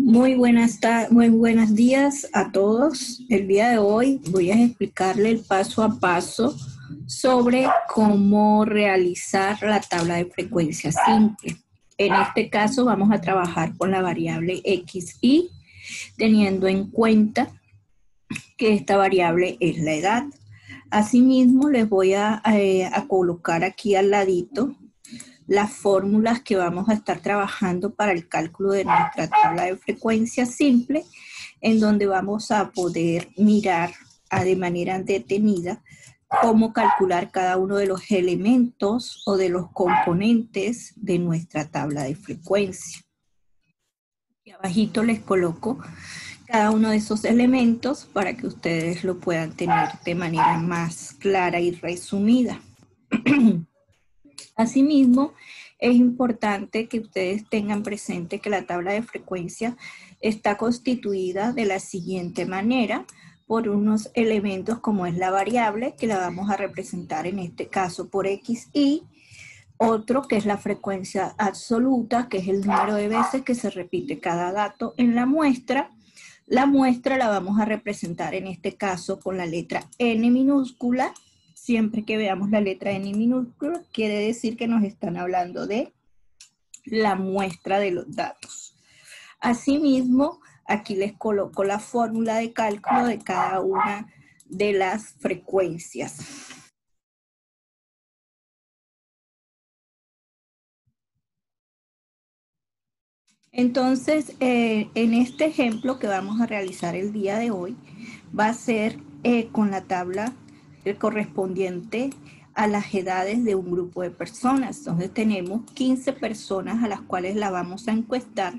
Muy buenos días a todos. El día de hoy voy a explicarle el paso a paso sobre cómo realizar la tabla de frecuencia simple. En este caso vamos a trabajar con la variable XY, teniendo en cuenta que esta variable es la edad. Asimismo, les voy a colocar aquí al ladito las fórmulas que vamos a estar trabajando para el cálculo de nuestra tabla de frecuencia simple, en donde vamos a poder mirar de manera detenida cómo calcular cada uno de los elementos o de los componentes de nuestra tabla de frecuencia. Y abajito les coloco cada uno de esos elementos para que ustedes lo puedan tener de manera más clara y resumida. Asimismo, es importante que ustedes tengan presente que la tabla de frecuencia está constituida de la siguiente manera, por unos elementos como es la variable, que la vamos a representar en este caso por XY, otro que es la frecuencia absoluta, que es el número de veces que se repite cada dato en la muestra. La muestra la vamos a representar en este caso con la letra N minúscula. Siempre que veamos la letra N minúscula, quiere decir que nos están hablando de la muestra de los datos. Asimismo, aquí les coloco la fórmula de cálculo de cada una de las frecuencias. Entonces, en este ejemplo que vamos a realizar el día de hoy, va a ser con la tabla correspondiente a las edades de un grupo de personas. Entonces tenemos 15 personas a las cuales la vamos a encuestar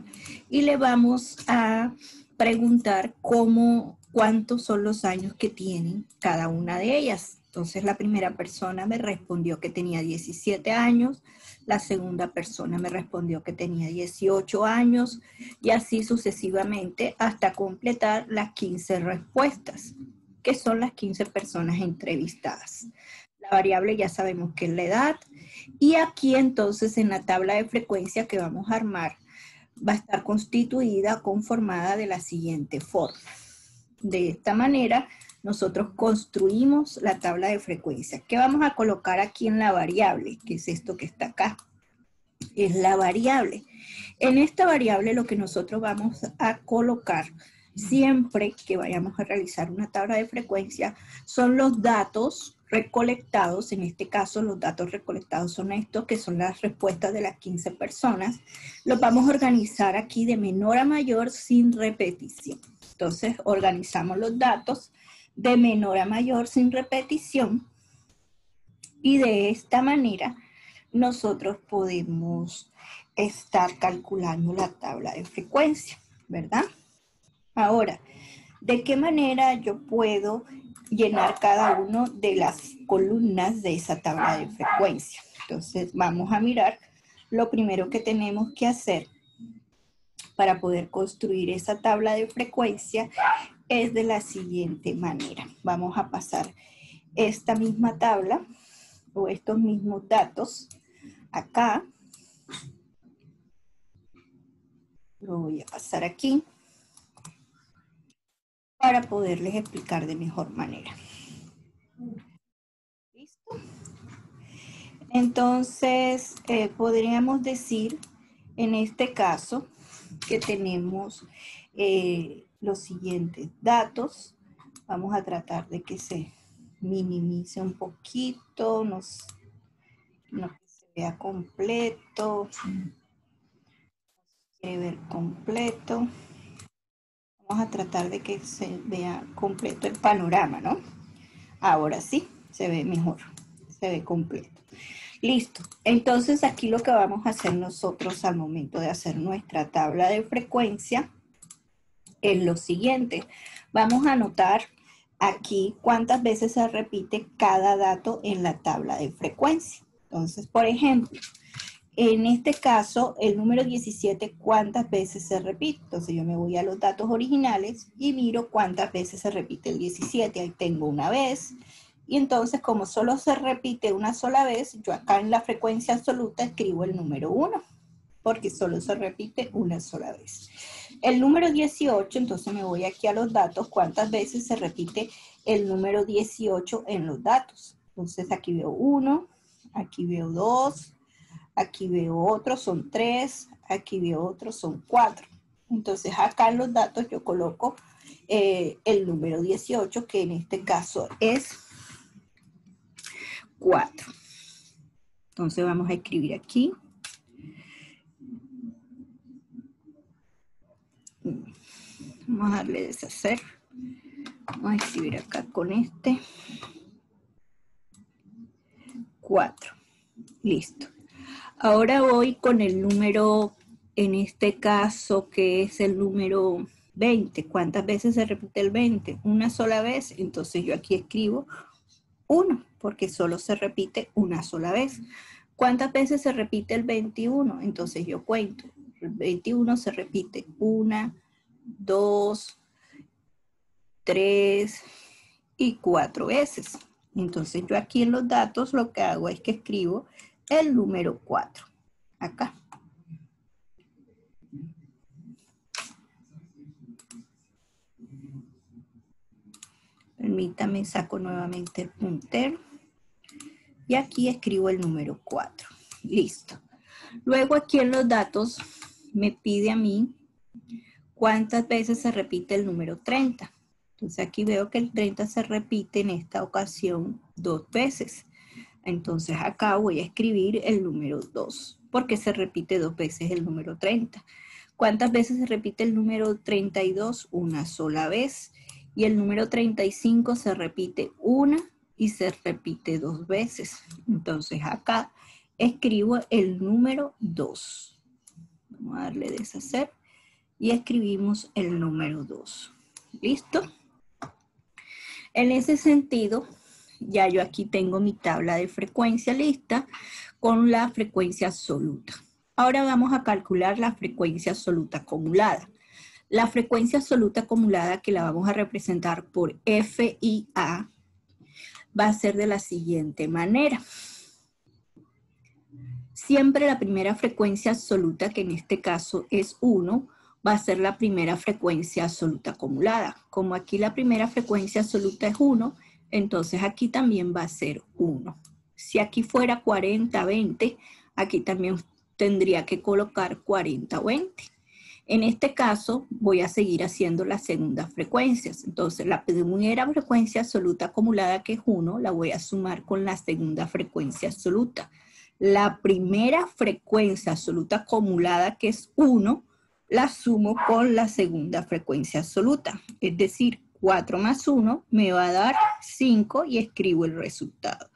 y le vamos a preguntar cuántos son los años que tienen cada una de ellas. Entonces la primera persona me respondió que tenía 17 años, la segunda persona me respondió que tenía 18 años y así sucesivamente hasta completar las 15 respuestas, que son las 15 personas entrevistadas. La variable ya sabemos que es la edad. Y aquí entonces en la tabla de frecuencia que vamos a armar va a estar conformada de la siguiente forma. De esta manera nosotros construimos la tabla de frecuencia. ¿Qué vamos a colocar aquí en la variable? ¿Qué es esto que está acá? Es la variable. En esta variable lo que nosotros vamos a colocar siempre que vayamos a realizar una tabla de frecuencia son los datos recolectados. En este caso los datos recolectados son estos, que son las respuestas de las 15 personas. Los vamos a organizar aquí de menor a mayor sin repetición. Entonces organizamos los datos de menor a mayor sin repetición y de esta manera nosotros podemos estar calculando la tabla de frecuencia, ¿verdad? Ahora, ¿de qué manera yo puedo llenar cada una de las columnas de esa tabla de frecuencia? Entonces, vamos a mirar lo primero que tenemos que hacer para poder construir esa tabla de frecuencia es de la siguiente manera. Vamos a pasar esta misma tabla o estos mismos datos acá. Lo voy a pasar aquí para poderles explicar de mejor manera. ¿Listo? Entonces, podríamos decir en este caso que tenemos los siguientes datos. Vamos a tratar de que se minimice un poquito, no que se vea completo. Quiere ver completo. Vamos a tratar de que se vea completo el panorama, ¿no? Ahora sí, se ve mejor, se ve completo. Listo, entonces aquí lo que vamos a hacer nosotros al momento de hacer nuestra tabla de frecuencia es lo siguiente. Vamos a anotar aquí cuántas veces se repite cada dato en la tabla de frecuencia. Entonces, por ejemplo, en este caso, el número 17, ¿cuántas veces se repite? Entonces yo me voy a los datos originales y miro cuántas veces se repite el 17. Ahí tengo una vez Y entonces, como solo se repite una sola vez, yo acá en la frecuencia absoluta escribo el número 1, porque solo se repite una sola vez. El número 18, entonces me voy aquí a los datos, cuántas veces se repite el número 18 en los datos. Entonces aquí veo 1, aquí veo 2, aquí veo otro, son 3, aquí veo otro, son 4. Entonces acá en los datos yo coloco el número 18, que en este caso es 4. Entonces vamos a escribir aquí. Vamos a darle deshacer. Vamos a escribir acá con este. 4. Listo. Ahora voy con el número, en este caso, que es el número 20. ¿Cuántas veces se repite el 20? Una sola vez. Entonces yo aquí escribo 1, porque solo se repite una sola vez. ¿Cuántas veces se repite el 21? Entonces yo cuento. El 21 se repite 1, 2, 3 y 4 veces. Entonces yo aquí en los datos lo que hago es que escribo el número 4. Acá. Permítame, saco nuevamente el puntero. Y aquí escribo el número 4. Listo. Luego aquí en los datos me pide a mí cuántas veces se repite el número 30. Entonces aquí veo que el 30 se repite en esta ocasión 2 veces. Entonces acá voy a escribir el número 2, porque se repite 2 veces el número 30. ¿Cuántas veces se repite el número 32? Una sola vez. Y el número 35 se repite una y se repite 2 veces. Entonces acá escribo el número 2. Vamos a darle deshacer y escribimos el número 2. ¿Listo? En ese sentido, ya yo aquí tengo mi tabla de frecuencia lista con la frecuencia absoluta. Ahora vamos a calcular la frecuencia absoluta acumulada. La frecuencia absoluta acumulada, que la vamos a representar por FIA, va a ser de la siguiente manera. Siempre la primera frecuencia absoluta, que en este caso es 1, va a ser la primera frecuencia absoluta acumulada. Como aquí la primera frecuencia absoluta es 1, entonces aquí también va a ser 1. Si aquí fuera 40, 20, aquí también tendría que colocar 40 o 20. En este caso voy a seguir haciendo las segundas frecuencias. Entonces la primera frecuencia absoluta acumulada, que es 1, la voy a sumar con la segunda frecuencia absoluta. La primera frecuencia absoluta acumulada, que es 1, la sumo con la segunda frecuencia absoluta. Es decir, 4 más 1 me va a dar 5 y escribo el resultado.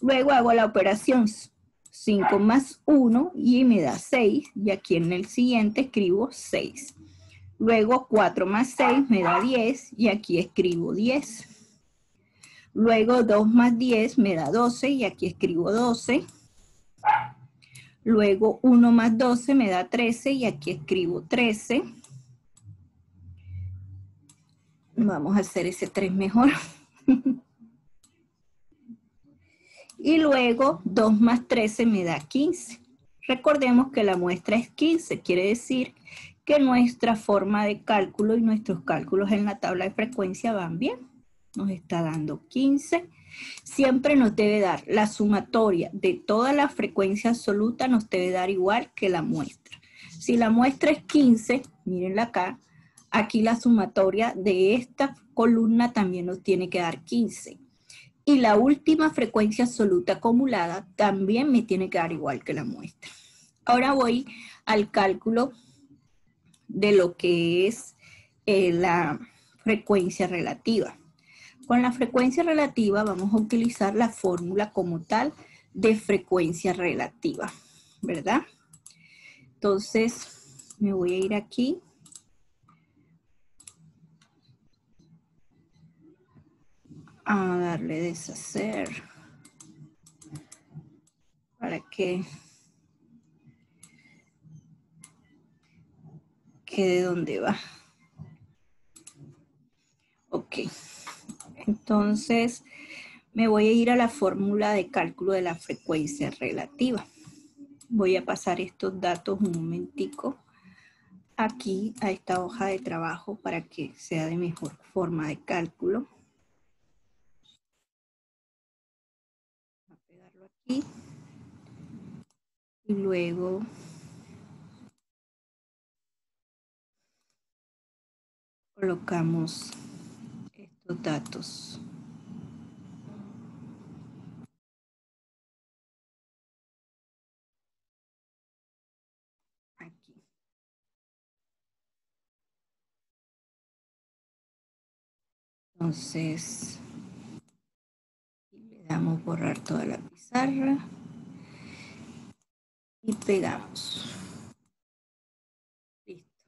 Luego hago la operación 5 más 1 y me da 6. Y aquí en el siguiente escribo 6. Luego 4 más 6 me da 10 y aquí escribo 10. Luego 2 más 10 me da 12 y aquí escribo 12. Luego 1 más 12 me da 13 y aquí escribo 13. Vamos a hacer ese 3 mejor. Y luego 2 más 13 me da 15. Recordemos que la muestra es 15, quiere decir que nuestra forma de cálculo y nuestros cálculos en la tabla de frecuencia van bien. Nos está dando 15. Siempre nos debe dar la sumatoria de toda la frecuencia absoluta, nos debe dar igual que la muestra. Si la muestra es 15, mírenla acá, aquí la sumatoria de esta columna también nos tiene que dar 15. Y la última frecuencia absoluta acumulada también me tiene que dar igual que la muestra. Ahora voy al cálculo de lo que es la frecuencia relativa. Con la frecuencia relativa vamos a utilizar la fórmula como tal de frecuencia relativa, ¿verdad? Entonces, me voy a ir aquí. A darle deshacer para que quede donde va. Ok. Entonces, me voy a ir a la fórmula de cálculo de la frecuencia relativa. Voy a pasar estos datos un momentico aquí a esta hoja de trabajo para que sea de mejor forma de cálculo. Voy a pegarlo aquí y luego colocamos estos datos. Aquí. Entonces, le damos borrar toda la pizarra y pegamos. Listo.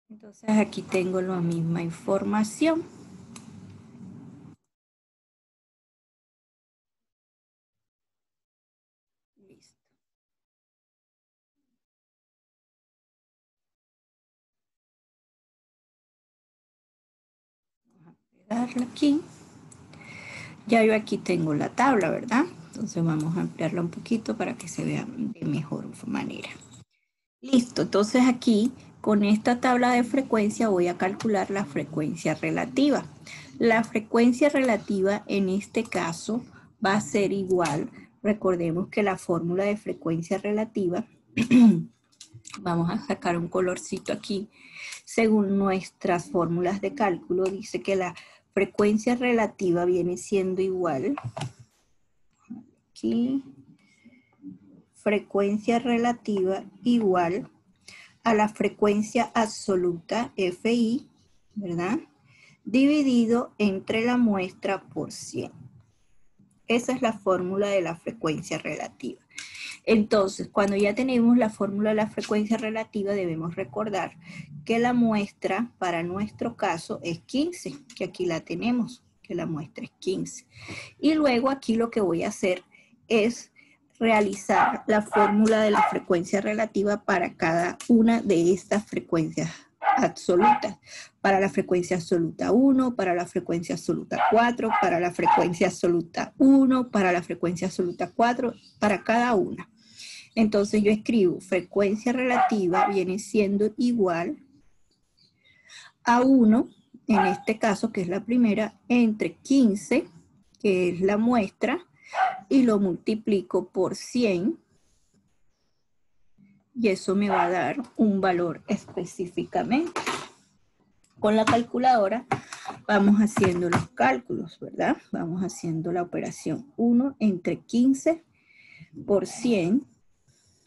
Entonces aquí tengo la misma información. Listo. Vamos a pegarla aquí. Ya yo aquí tengo la tabla, ¿verdad? Entonces vamos a ampliarla un poquito para que se vea de mejor manera. Listo, entonces aquí con esta tabla de frecuencia voy a calcular la frecuencia relativa. La frecuencia relativa en este caso va a ser igual. Recordemos que la fórmula de frecuencia relativa, vamos a sacar un colorcito aquí, según nuestras fórmulas de cálculo, dice que la frecuencia relativa viene siendo igual. Aquí, frecuencia relativa igual a la frecuencia absoluta, FI, ¿verdad? Dividido entre la muestra por 100. Esa es la fórmula de la frecuencia relativa. Entonces, cuando ya tenemos la fórmula de la frecuencia relativa, debemos recordar que la muestra para nuestro caso es 15, que aquí la tenemos, que la muestra es 15. Y luego aquí lo que voy a hacer es realizar la fórmula de la frecuencia relativa para cada una de estas frecuencias absolutas. Para la frecuencia absoluta 1, para la frecuencia absoluta 4, para la frecuencia absoluta 1, para la frecuencia absoluta 4, para cada una. Entonces yo escribo frecuencia relativa viene siendo igual a 1, en este caso que es la primera, entre 15, que es la muestra, y lo multiplico por 100 y eso me va a dar un valor específicamente. Con la calculadora vamos haciendo los cálculos, ¿verdad? Vamos haciendo la operación 1 entre 15 por 100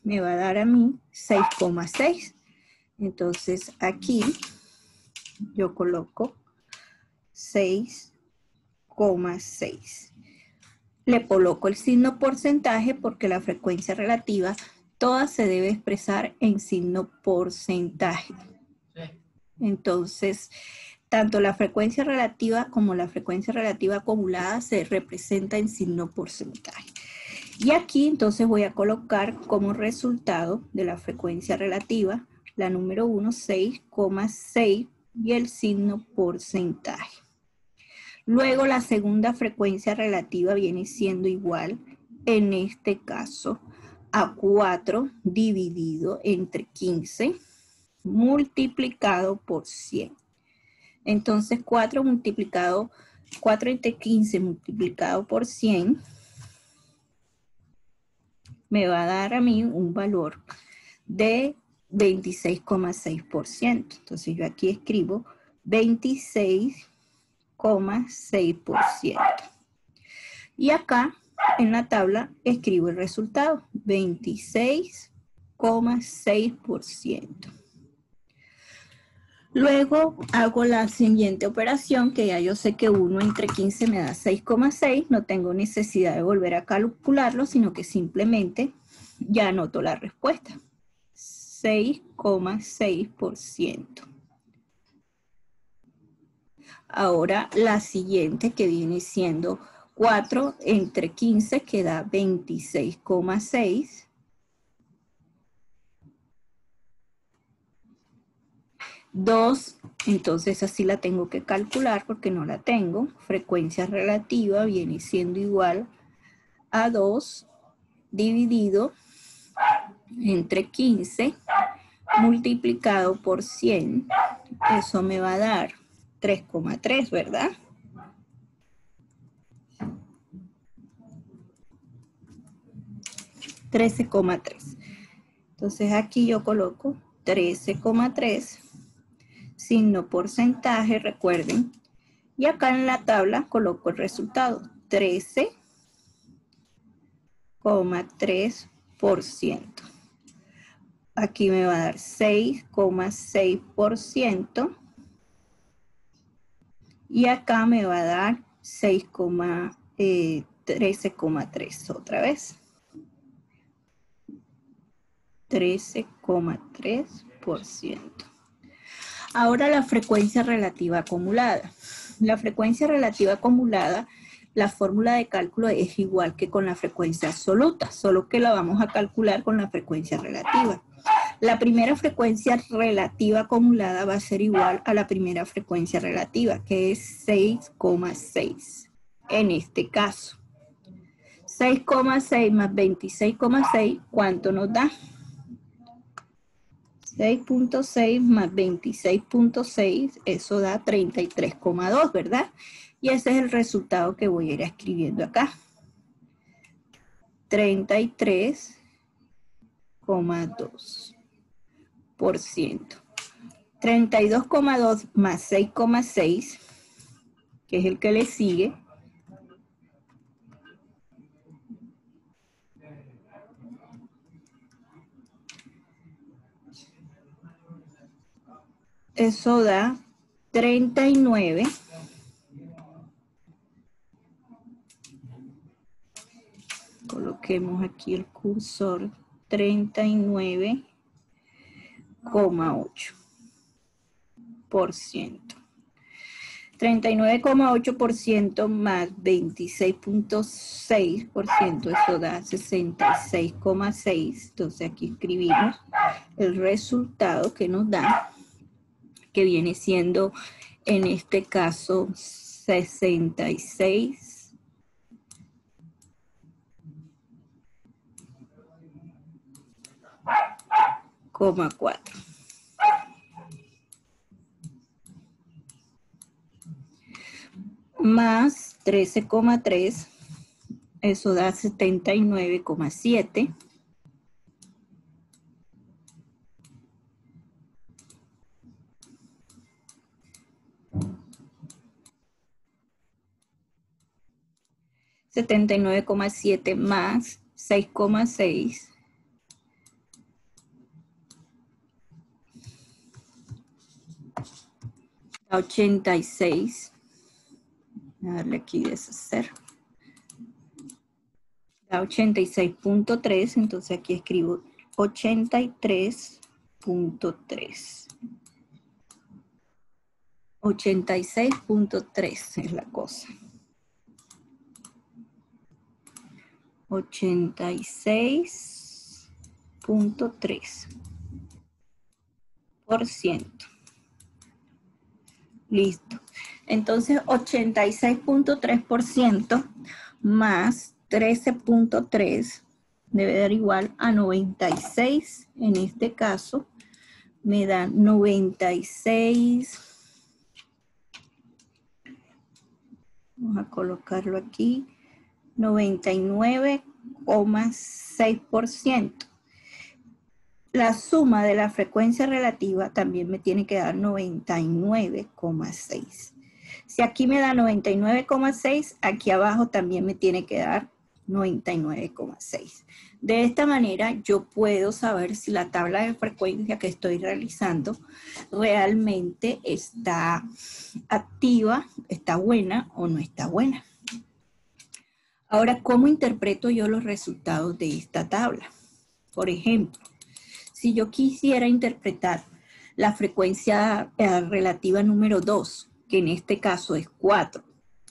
me va a dar a mí 6,6. Entonces aquí yo coloco 6,6. Le coloco el signo porcentaje porque la frecuencia relativa toda se debe expresar en signo porcentaje. Entonces, tanto la frecuencia relativa como la frecuencia relativa acumulada se representa en signo porcentaje. Y aquí entonces voy a colocar como resultado de la frecuencia relativa la número 1, 6,6 y el signo porcentaje. Luego la segunda frecuencia relativa viene siendo igual, en este caso, a 4 dividido entre 15 multiplicado por 100. Entonces 4 entre 15 multiplicado por 100 me va a dar a mí un valor de 26,6%. Entonces yo aquí escribo 26,6%. Y acá en la tabla escribo el resultado, 26,6%. Luego hago la siguiente operación, que ya yo sé que 1 entre 15 me da 6,6. No tengo necesidad de volver a calcularlo, sino que simplemente ya anoto la respuesta. 6,6%. Ahora la siguiente, que viene siendo 4 entre 15, que da 26,6. 2, entonces así la tengo que calcular porque no la tengo. Frecuencia relativa viene siendo igual a 2 dividido entre 15 multiplicado por 100. Eso me va a dar 3,3, ¿verdad? $13,3. Entonces aquí yo coloco 13,3, signo porcentaje, recuerden. Y acá en la tabla coloco el resultado, 13,3%. Aquí me va a dar 6,6%. Y acá me va a dar 13,3 otra vez. 13,3%. Ahora la frecuencia relativa acumulada. La frecuencia relativa acumulada, la fórmula de cálculo es igual que con la frecuencia absoluta, solo que la vamos a calcular con la frecuencia relativa. La primera frecuencia relativa acumulada va a ser igual a la primera frecuencia relativa, que es 6,6 en este caso. 6,6 más 26,6, ¿cuánto nos da? 6,6 más 26,6, eso da 33,2, ¿verdad? Y ese es el resultado que voy a ir escribiendo acá. 33,2%. 32,2 más 6,6, que es el que le sigue, eso da 39. Coloquemos aquí el cursor, 39,8%. 39,8% más 26,6%, eso da 66,6. Entonces aquí escribimos el resultado que nos da, que viene siendo en este caso 66,4. Más 13,3, eso da 79,7. $79,7 más 6,6. Da 86. A darle aquí deshacer. Da 86,3, entonces aquí escribo 83,3. 86,3 es la cosa. 86,3%. Listo. Entonces, 86,3% más 13,3 debe dar igual a 96. En este caso, me da 96. Vamos a colocarlo aquí. 99,6%. La suma de la frecuencia relativa también me tiene que dar 99,6. Si aquí me da 99,6, aquí abajo también me tiene que dar 99,6. De esta manera yo puedo saber si la tabla de frecuencia que estoy realizando realmente está activa, está buena o no está buena. Ahora, ¿cómo interpreto yo los resultados de esta tabla? Por ejemplo, si yo quisiera interpretar la frecuencia relativa número 2, que en este caso es 4,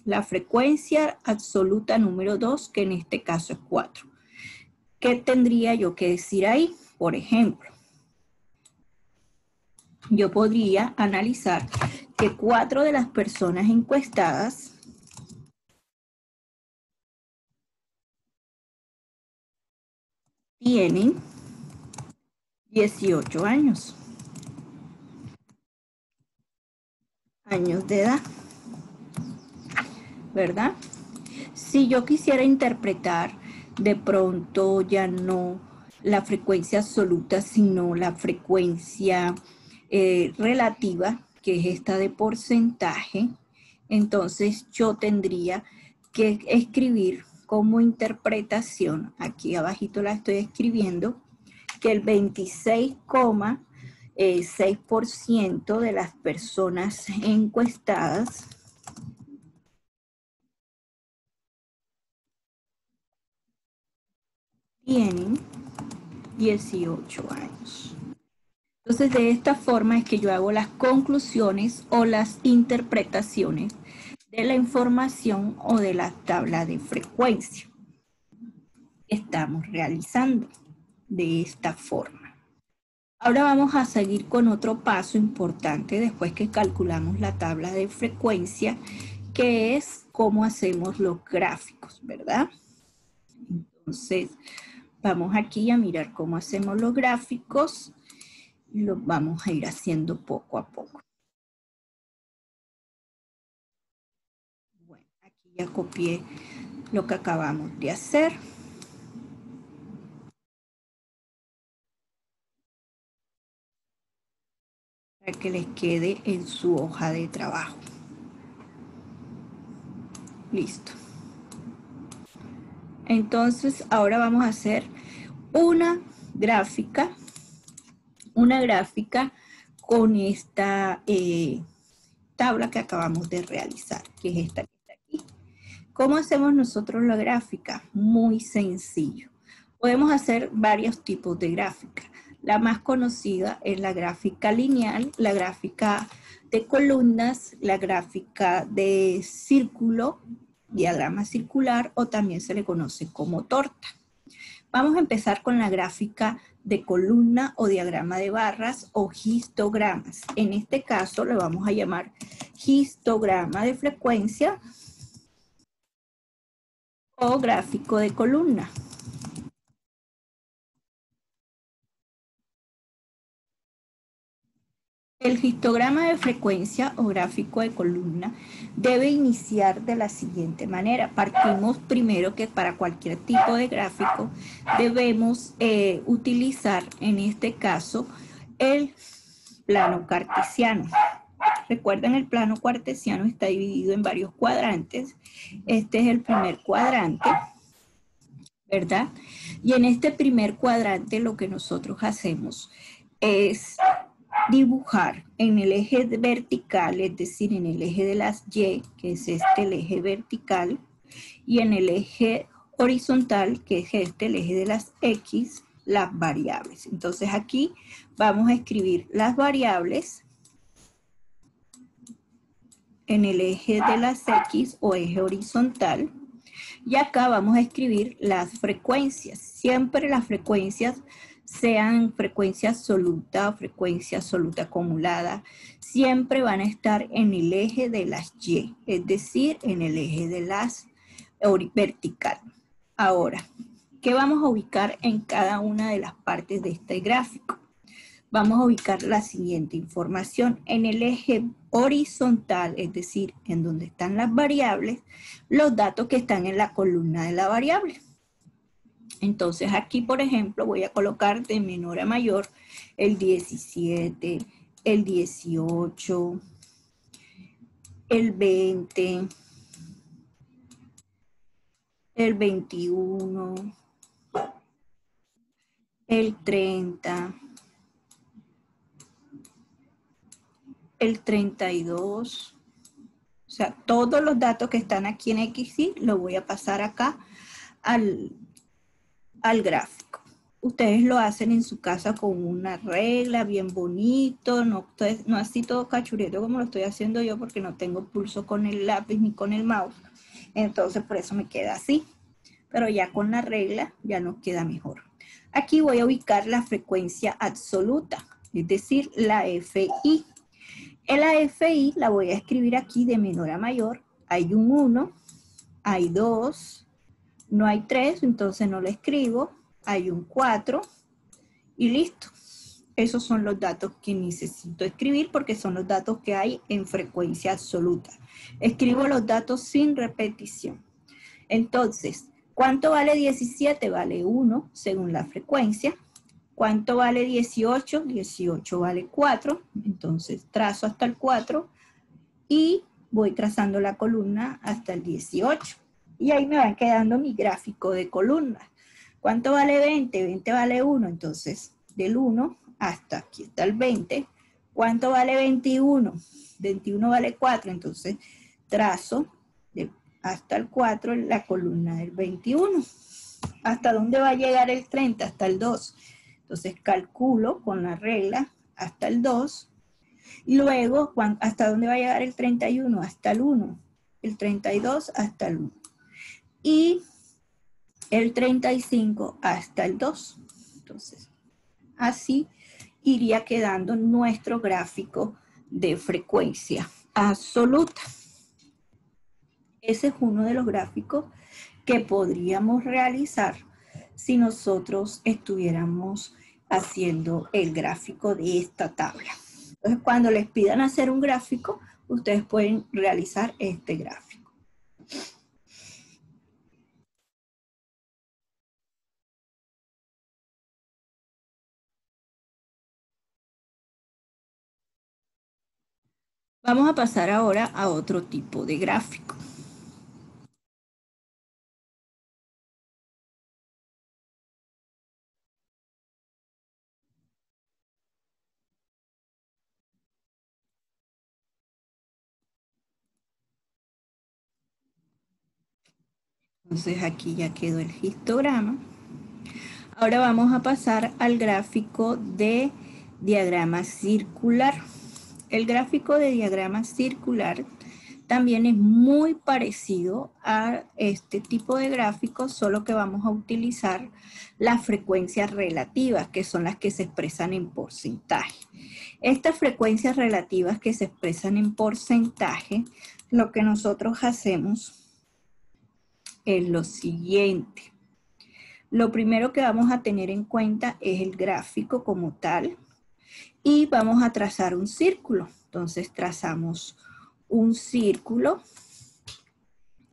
la frecuencia absoluta número 2, que en este caso es 4, ¿qué tendría yo que decir ahí? Por ejemplo, yo podría analizar que 4 de las personas encuestadas tienen 18 años de edad, ¿verdad? Si yo quisiera interpretar de pronto ya no la frecuencia absoluta, sino la frecuencia relativa, que es esta de porcentaje, entonces yo tendría que escribir como interpretación, aquí abajito la estoy escribiendo, que el 26,6% de las personas encuestadas tienen 18 años. Entonces, de esta forma es que yo hago las conclusiones o las interpretaciones de la información o de la tabla de frecuencia que estamos realizando de esta forma. Ahora vamos a seguir con otro paso importante después que calculamos la tabla de frecuencia, que es cómo hacemos los gráficos, ¿verdad? Entonces, vamos aquí a mirar cómo hacemos los gráficos. Lo vamos a ir haciendo poco a poco. Bueno, aquí ya copié lo que acabamos de hacer. Para que les quede en su hoja de trabajo. Listo. Entonces, ahora vamos a hacer una gráfica con esta tabla que acabamos de realizar, que es esta que está aquí. ¿Cómo hacemos nosotros la gráfica? Muy sencillo. Podemos hacer varios tipos de gráfica. La más conocida es la gráfica lineal, la gráfica de columnas, la gráfica de círculo, diagrama circular, o también se le conoce como torta. Vamos a empezar con la gráfica de columna o diagrama de barras o histogramas. En este caso le vamos a llamar histograma de frecuencia o gráfico de columna. El histograma de frecuencia o gráfico de columna debe iniciar de la siguiente manera. Partimos primero que para cualquier tipo de gráfico debemos utilizar en este caso el plano cartesiano. Recuerden, el plano cartesiano está dividido en varios cuadrantes. Este es el primer cuadrante, ¿verdad? Y en este primer cuadrante lo que nosotros hacemos es dibujar en el eje vertical, es decir, en el eje de las Y, que es este, el eje vertical, y en el eje horizontal, que es este, el eje de las X, las variables. Entonces aquí vamos a escribir las variables en el eje de las X o eje horizontal, y acá vamos a escribir las frecuencias. Siempre las frecuencias, sean frecuencia absoluta o frecuencia absoluta acumulada, siempre van a estar en el eje de las Y, es decir, en el eje de las vertical. Ahora, ¿qué vamos a ubicar en cada una de las partes de este gráfico? Vamos a ubicar la siguiente información. En el eje horizontal, es decir, en donde están las variables, los datos que están en la columna de la variable. Entonces aquí, por ejemplo, voy a colocar de menor a mayor el 17, el 18, el 20, el 21, el 30, el 32. O sea, todos los datos que están aquí en XY los voy a pasar acá al gráfico. Ustedes lo hacen en su casa con una regla bien bonito, no así todo cachurero como lo estoy haciendo yo, porque no tengo pulso con el lápiz ni con el mouse. Entonces por eso me queda así. Pero ya con la regla ya nos queda mejor. Aquí voy a ubicar la frecuencia absoluta. es decir, la FI. La FI la voy a escribir aquí de menor a mayor. Hay un 1, hay 2, no hay 3, entonces no lo escribo. Hay un 4 y listo. Esos son los datos que necesito escribir porque son los datos que hay en frecuencia absoluta. Escribo los datos sin repetición. Entonces, ¿cuánto vale 17? Vale 1 según la frecuencia. ¿Cuánto vale 18? 18 vale 4. Entonces, trazo hasta el 4 y voy trazando la columna hasta el 18. Y ahí me va quedando mi gráfico de columnas. ¿Cuánto vale 20? 20 vale 1. Entonces, del 1 hasta aquí está el 20. ¿Cuánto vale 21? 21 vale 4. Entonces, trazo hasta el 4 en la columna del 21. ¿Hasta dónde va a llegar el 30? Hasta el 2. Entonces, calculo con la regla hasta el 2. Y luego, ¿hasta dónde va a llegar el 31? Hasta el 1. El 32 hasta el 1. Y el 35 hasta el 2. Entonces, así iría quedando nuestro gráfico de frecuencia absoluta. Ese es uno de los gráficos que podríamos realizar si nosotros estuviéramos haciendo el gráfico de esta tabla. Entonces, cuando les pidan hacer un gráfico, ustedes pueden realizar este gráfico. Vamos a pasar ahora a otro tipo de gráfico. Entonces aquí ya quedó el histograma. Ahora vamos a pasar al gráfico de diagrama circular. El gráfico de diagrama circular también es muy parecido a este tipo de gráficos, solo que vamos a utilizar las frecuencias relativas, que son las que se expresan en porcentaje. Estas frecuencias relativas que se expresan en porcentaje, lo que nosotros hacemos es lo siguiente. Lo primero que vamos a tener en cuenta es el gráfico como tal y vamos a trazar un círculo. Entonces trazamos un círculo.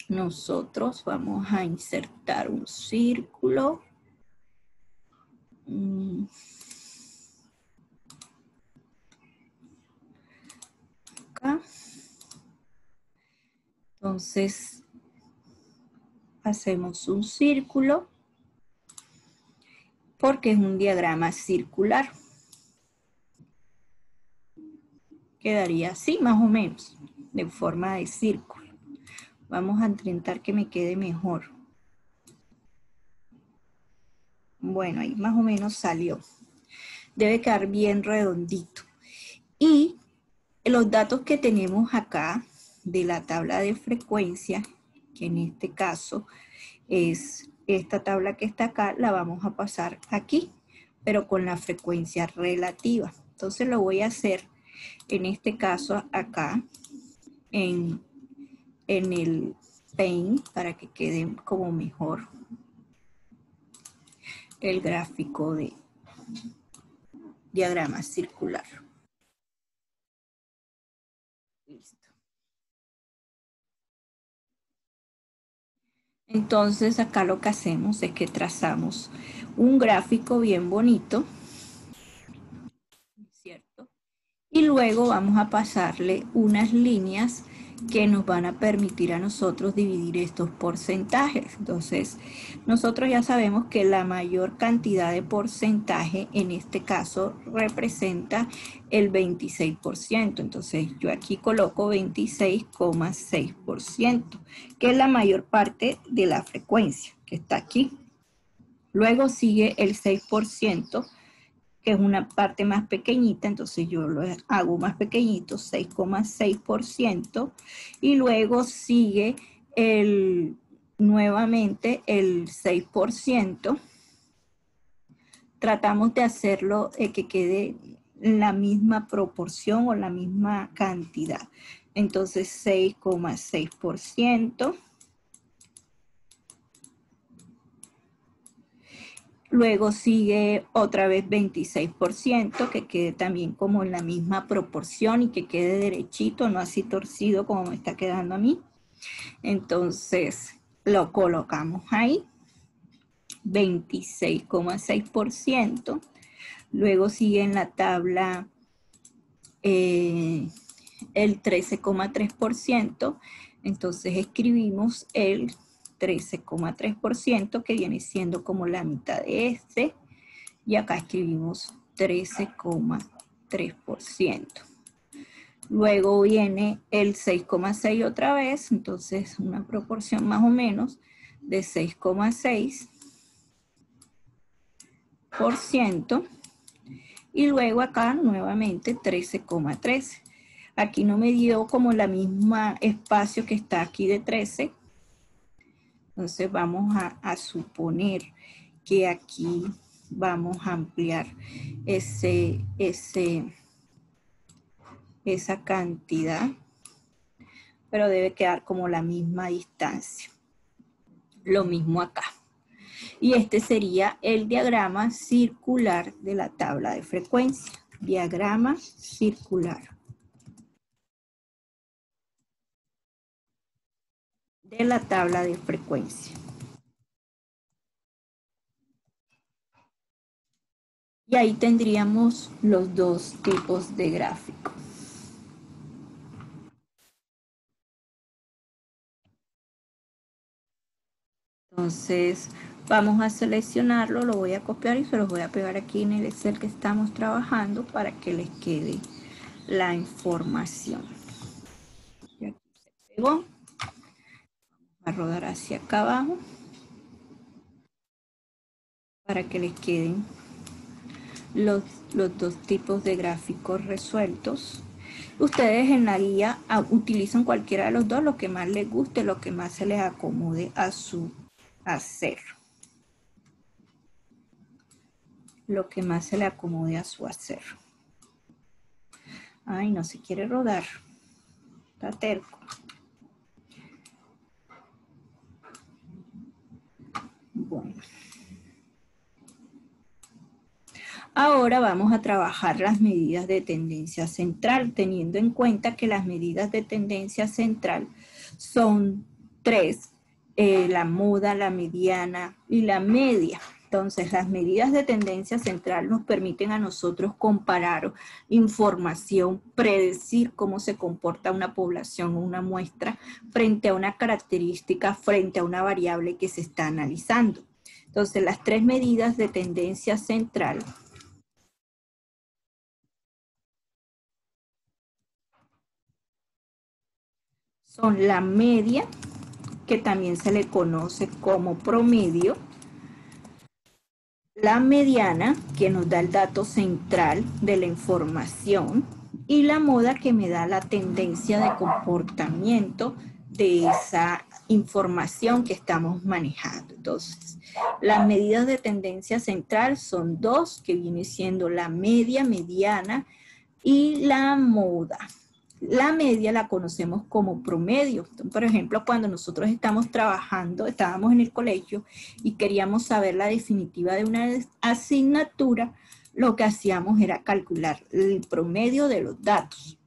Nosotros vamos a insertar un círculo. Acá. Entonces hacemos un círculo porque es un diagrama circular. Quedaría así más o menos, de forma de círculo. Vamos a intentar que me quede mejor. Bueno, ahí más o menos salió. Debe quedar bien redondito. Y los datos que tenemos acá de la tabla de frecuencia, que en este caso es esta tabla que está acá, la vamos a pasar aquí, pero con la frecuencia relativa. Entonces lo voy a hacer en este caso acá en el Paint para que quede como mejor el gráfico de diagrama circular. Listo. Entonces acá lo que hacemos es que trazamos un gráfico bien bonito, ¿cierto? Y luego vamos a pasarle unas líneas que nos van a permitir a nosotros dividir estos porcentajes. Entonces, nosotros ya sabemos que la mayor cantidad de porcentaje en este caso representa el 26%. Entonces, yo aquí coloco 26,6%, que es la mayor parte de la frecuencia que está aquí. Luego sigue el 6%, que es una parte más pequeñita, entonces yo lo hago más pequeñito, 6,6%, y luego sigue nuevamente el 6%. Tratamos de hacerlo que quede la misma proporción o la misma cantidad. Entonces 6,6%. Luego sigue otra vez 26%, que quede también como en la misma proporción y que quede derechito, no así torcido como me está quedando a mí. Entonces lo colocamos ahí, 26,6%. Luego sigue en la tabla el 13,3%. Entonces escribimos el 13,3%, que viene siendo como la mitad de este, y acá escribimos 13,3%. Luego viene el 6,6 otra vez, entonces una proporción más o menos de 6,6%. Y luego acá nuevamente 13,13. Aquí no me dio como la misma espacio que está aquí de 13. Entonces vamos a suponer que aquí vamos a ampliar esa cantidad, pero debe quedar como la misma distancia. Lo mismo acá. Y este sería el diagrama circular de la tabla de frecuencia. Diagrama circular de la tabla de frecuencia. Y ahí tendríamos los dos tipos de gráficos. Entonces vamos a seleccionarlo, lo voy a copiar y se los voy a pegar aquí en el Excel que estamos trabajando para que les quede la información. Y aquí se pegó. Vamos a rodar hacia acá abajo para que les queden los dos tipos de gráficos resueltos. Ustedes en la guía utilizan cualquiera de los dos, lo que más les guste, lo que más se les acomode a su hacer. Lo que más se le acomode a su hacer. Ay, no se quiere rodar. Está terco. Bueno. Ahora vamos a trabajar las medidas de tendencia central, teniendo en cuenta que las medidas de tendencia central son tres, la moda, la mediana y la media. Entonces, las medidas de tendencia central nos permiten a nosotros comparar información, predecir cómo se comporta una población o una muestra frente a una característica, frente a una variable que se está analizando. Entonces, las tres medidas de tendencia central son la media, que también se le conoce como promedio, la mediana, que nos da el dato central de la información, y la moda, que me da la tendencia de comportamiento de esa información que estamos manejando. Entonces, las medidas de tendencia central son dos, que viene siendo la media, mediana y la moda. La media la conocemos como promedio. Entonces, por ejemplo, cuando nosotros estamos trabajando, estábamos en el colegio y queríamos saber la definitiva de una asignatura, lo que hacíamos era calcular el promedio de los datos.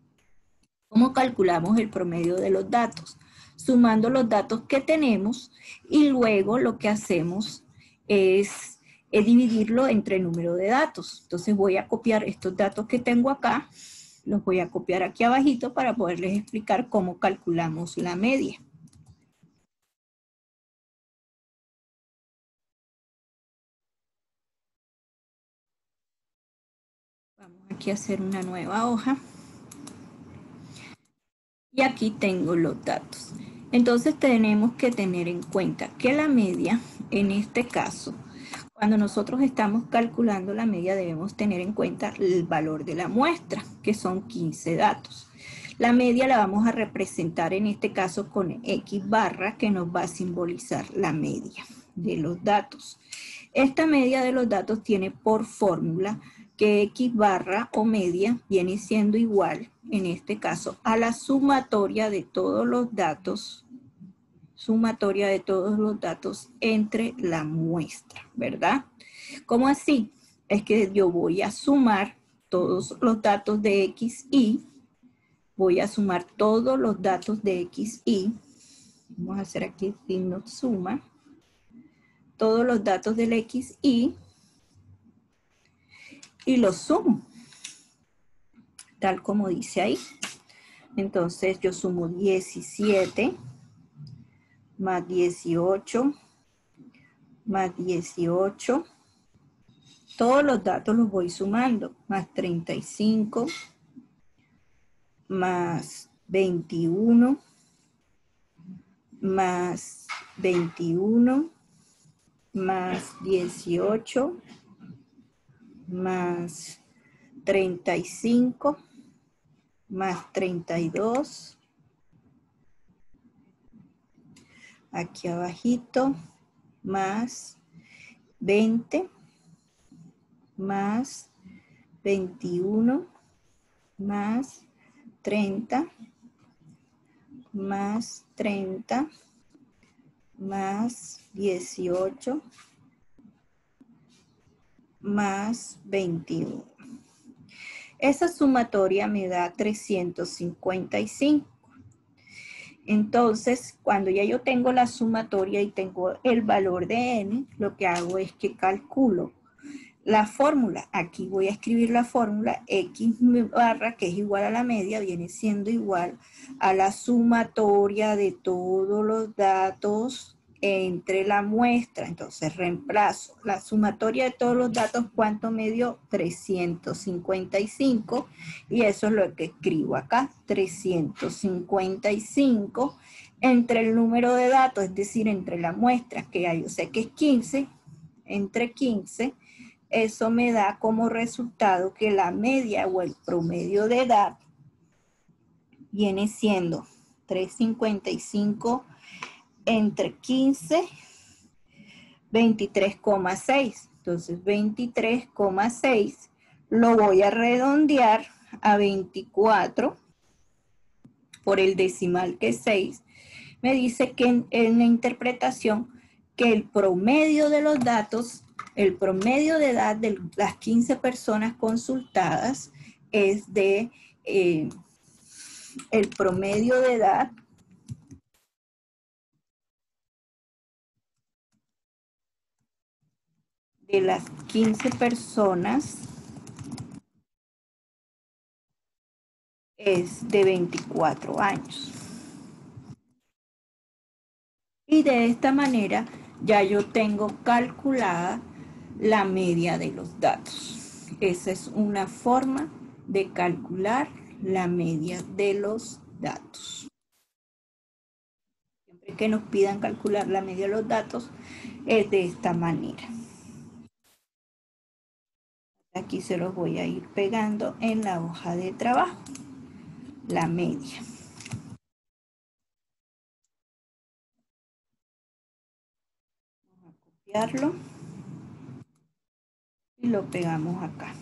¿Cómo calculamos el promedio de los datos? Sumando los datos que tenemos y luego lo que hacemos es dividirlo entre el número de datos. Entonces voy a copiar estos datos que tengo acá, los voy a copiar aquí abajito para poderles explicar cómo calculamos la media. Vamos aquí a hacer una nueva hoja. Y aquí tengo los datos. Entonces tenemos que tener en cuenta que la media, en este caso, cuando nosotros estamos calculando la media, debemos tener en cuenta el valor de la muestra, que son 15 datos. La media la vamos a representar en este caso con X barra, que nos va a simbolizar la media de los datos. Esta media de los datos tiene por fórmula que X barra o media viene siendo igual, en este caso, a la sumatoria de todos los datos, entre la muestra, ¿verdad? ¿Cómo así? Es que yo voy a sumar todos los datos de X, Y, voy a sumar todos los datos de X, Y, vamos a hacer aquí el signo suma, todos los datos del X, Y los sumo, tal como dice ahí. Entonces yo sumo 17 más 18 más 18. Todos los datos los voy sumando. Más 35 más 21 más 21 más 18 más 35 más 32, aquí abajito, más 20, más 21, más 30, más 30, más 18, más 21. Esa sumatoria me da 355. Entonces, cuando ya yo tengo la sumatoria y tengo el valor de n, lo que hago es que calculo la fórmula. Aquí voy a escribir la fórmula X barra, que es igual a la media, viene siendo igual a la sumatoria de todos los datos entre la muestra. Entonces reemplazo la sumatoria de todos los datos, ¿cuánto me dio? 355, y eso es lo que escribo acá, 355 entre el número de datos, es decir, entre la muestra, que ya yo sé que es 15, entre 15, eso me da como resultado que la media o el promedio de edad viene siendo 355 entre 15, 23,6. Entonces 23,6 lo voy a redondear a 24 por el decimal que es 6. Me dice que en la interpretación que el promedio de los datos, el promedio de edad de las 15 personas consultadas es de, el promedio de edad de las 15 personas es de 24 años. Y de esta manera ya yo tengo calculada la media de los datos. Esa es una forma de calcular la media de los datos. Siempre que nos pidan calcular la media de los datos es de esta manera. Aquí se los voy a ir pegando en la hoja de trabajo, la media. Vamos a copiarlo y lo pegamos acá.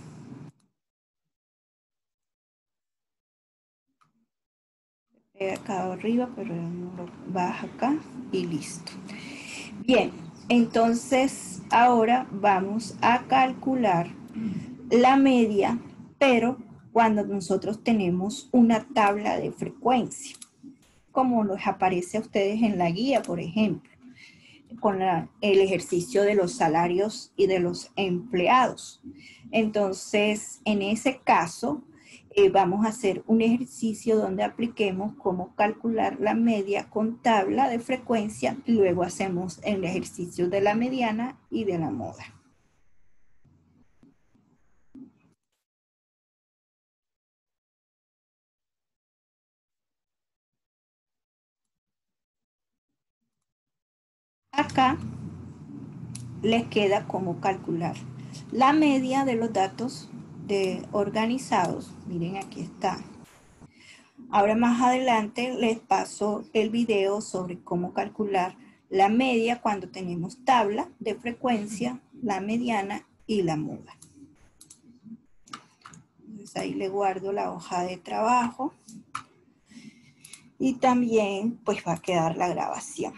Pega acá arriba, pero no lo baja acá y listo. Bien, entonces ahora vamos a calcular la media, pero cuando nosotros tenemos una tabla de frecuencia, como les aparece a ustedes en la guía, por ejemplo, con el ejercicio de los salarios y de los empleados. Entonces, en ese caso, vamos a hacer un ejercicio donde apliquemos cómo calcular la media con tabla de frecuencia y luego hacemos el ejercicio de la mediana y de la moda. Acá les queda cómo calcular la media de los datos organizados. Miren, aquí está. Ahora más adelante les paso el video sobre cómo calcular la media cuando tenemos tabla de frecuencia, la mediana y la moda. Entonces ahí le guardo la hoja de trabajo y también pues va a quedar la grabación.